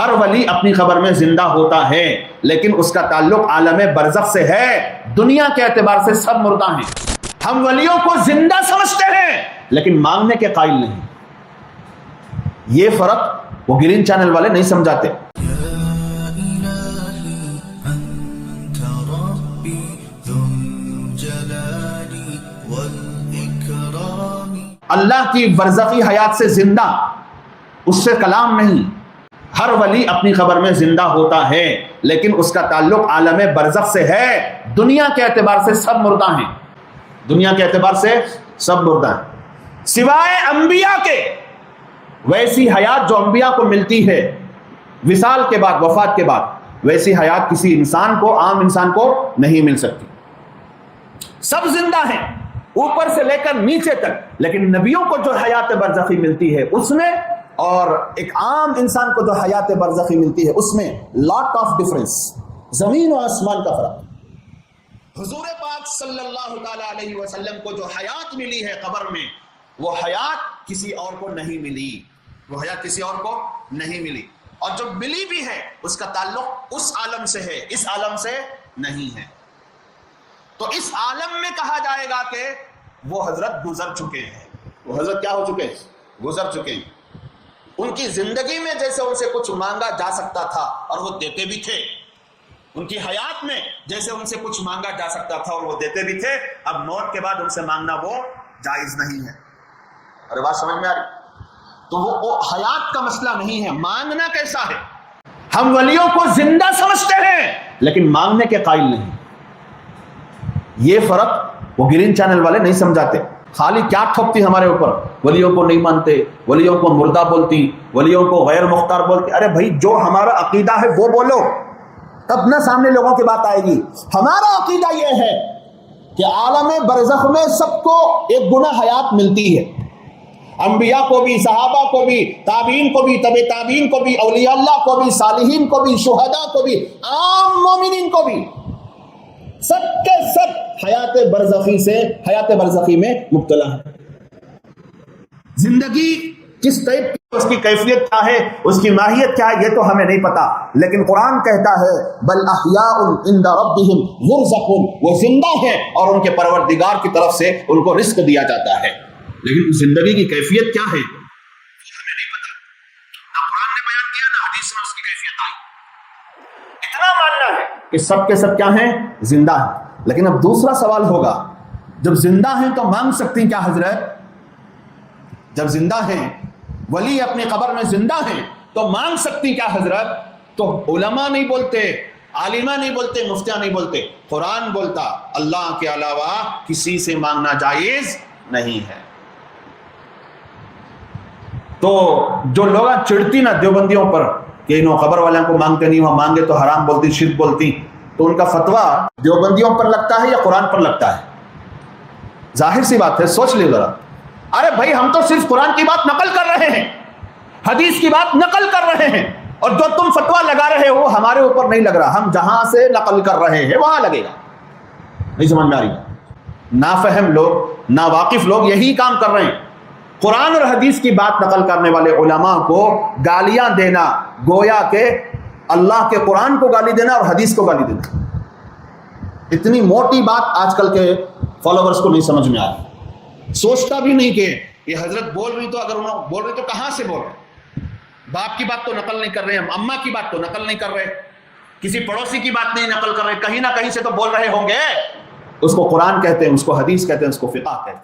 ہر ولی اپنی قبر میں زندہ ہوتا ہے لیکن اس کا تعلق عالم برزخ سے ہے، دنیا کے اعتبار سے سب مردہ ہیں۔ ہم ولیوں کو زندہ سمجھتے ہیں لیکن مانگنے کے قائل نہیں۔ یہ فرق وہ گرین چینل والے نہیں سمجھاتے۔ اللہ کی برزخی حیات سے زندہ، اس سے کلام نہیں۔ ہر ولی اپنی قبر میں زندہ ہوتا ہے لیکن اس کا تعلق عالم برزخ سے ہے، دنیا کے اعتبار سے سب مردہ ہیں۔ دنیا کے اعتبار سے سب مردہ ہیں سوائے انبیاء کے۔ ویسی حیات جو انبیاء کو ملتی ہے وصال کے بعد، وفات کے بعد، ویسی حیات کسی انسان کو، عام انسان کو نہیں مل سکتی۔ سب زندہ ہیں اوپر سے لے کر نیچے تک، لیکن نبیوں کو جو حیات برزخی ملتی ہے اس میں، اور ایک عام انسان کو جو حیات برزخی ملتی ہے اس میں لاٹ آف ڈفرنس، زمین و آسمان کا فرق۔ حضور پاک صلی اللہ تعالی علیہ وسلم کو جو حیات ملی ہے قبر میں، وہ حیات کسی اور کو نہیں ملی، وہ حیات کسی اور کو نہیں ملی، اور جو ملی بھی ہے اس کا تعلق اس عالم سے ہے، اس عالم سے نہیں ہے۔ تو اس عالم میں کہا جائے گا کہ وہ حضرت گزر چکے ہیں، وہ حضرت کیا ہو چکے ہیں؟ گزر چکے ہیں۔ ان کی زندگی میں جیسے ان سے کچھ مانگا جا سکتا تھا اور وہ دیتے بھی تھے، ان کی حیات میں جیسے ان سے کچھ مانگا جا سکتا تھا اور وہ دیتے بھی تھے، اب موت کے بعد ان سے مانگنا وہ جائز نہیں ہے۔ ارے بات سمجھ میں آ رہی؟ تو وہ حیات کا مسئلہ نہیں ہے، مانگنا کیسا ہے۔ ہم ولیوں کو زندہ سمجھتے ہیں لیکن مانگنے کے قائل نہیں۔ یہ فرق وہ گرین چینل والے نہیں سمجھاتے۔ خالی کیا ٹھوکتی ہمارے اوپر، ولیوں کو نہیں مانتے، ولیوں کو مردہ بولتی، ولیوں کو غیر مختار بولتی۔ ارے بھائی جو ہمارا عقیدہ ہے وہ بولو، تب نہ سامنے لوگوں کی بات آئے گی۔ ہمارا عقیدہ یہ ہے کہ عالم برزخ میں سب کو ایک گنا حیات ملتی ہے، انبیاء کو بھی، صحابہ کو بھی، تابعین کو بھی، تبع تابعین کو بھی، اولیاء اللہ کو بھی، صالحین کو بھی، شہداء کو بھی، عام مومنین کو بھی، سب کے سب حیات برزخی سے، حیات برزخی میں مبتلا ہے۔ زندگی کس ٹائپ کی، اس کی کیفیت کیا ہے، اس کی ماہیت کیا ہے، یہ تو ہمیں نہیں پتا، لیکن قرآن کہتا ہے بل احیاء عند ربہم یرزقون، وہ زندہ ہیں اور ان کے پروردگار کی طرف سے ان کو رزق دیا جاتا ہے، لیکن زندگی کی کیفیت کیا ہے ہمیں نہیں پتا، نہ قرآن نے بیان کیا نہ حدیث میں اس کی کیفیت آئی۔ اتنا ماننا ہے کہ سب کے سب کیا ہیں؟ زندہ ہیں۔ لیکن اب دوسرا سوال ہوگا، جب زندہ ہیں تو مانگ سکتی کیا حضرت؟ جب زندہ ہیں، ولی اپنی قبر میں زندہ ہیں تو مانگ سکتی کیا حضرت؟ تو علماء نہیں بولتے، عالمہ نہیں بولتے، مفتیاں نہیں بولتے، قرآن بولتا اللہ کے علاوہ کسی سے مانگنا جائز نہیں ہے۔ تو جو لوگ چڑھتی نا دیوبندیوں پر کہ انہوں قبر والوں کو مانگتے نہیں، وہاں مانگے تو حرام بولتی، شرک بولتی، تو ان کا فتویٰ دیوبندیوں پر لگتا ہے یا قرآن پر لگتا ہے؟ ظاہر سی بات ہے، سوچ لے ذرا۔ ارے بھائی ہم تو صرف قرآن کی بات نقل کر رہے ہیں، حدیث کی بات نقل کر رہے ہیں، اور جو تم فتویٰ لگا رہے ہو ہمارے اوپر نہیں لگ رہا، ہم جہاں سے نقل کر رہے ہیں وہاں لگے گا۔ نہیں سمجھ میں آ رہی؟ نافہم لوگ، ناواقف لوگ یہی کام کر رہے ہیں، قرآن اور حدیث کی بات نقل کرنے والے علماء کو گالیاں دینا، گویا کہ اللہ کے قرآن کو گالی دینا اور حدیث کو گالی دینا۔ اتنی موٹی بات آج کل کے فالوورز کو نہیں سمجھ میں آ رہی، سوچتا بھی نہیں کہ یہ حضرت بول رہی، تو اگر انہوں بول رہے تو کہاں سے بول رہے؟ باپ کی بات تو نقل نہیں کر رہے، ہم اماں کی بات تو نقل نہیں کر رہے، کسی پڑوسی کی بات نہیں نقل کر رہے، کہیں نہ کہیں سے تو بول رہے ہوں گے۔ اس کو قرآن کہتے ہیں، اس کو حدیث کہتے ہیں، اس کو فقہ کہتے ہیں۔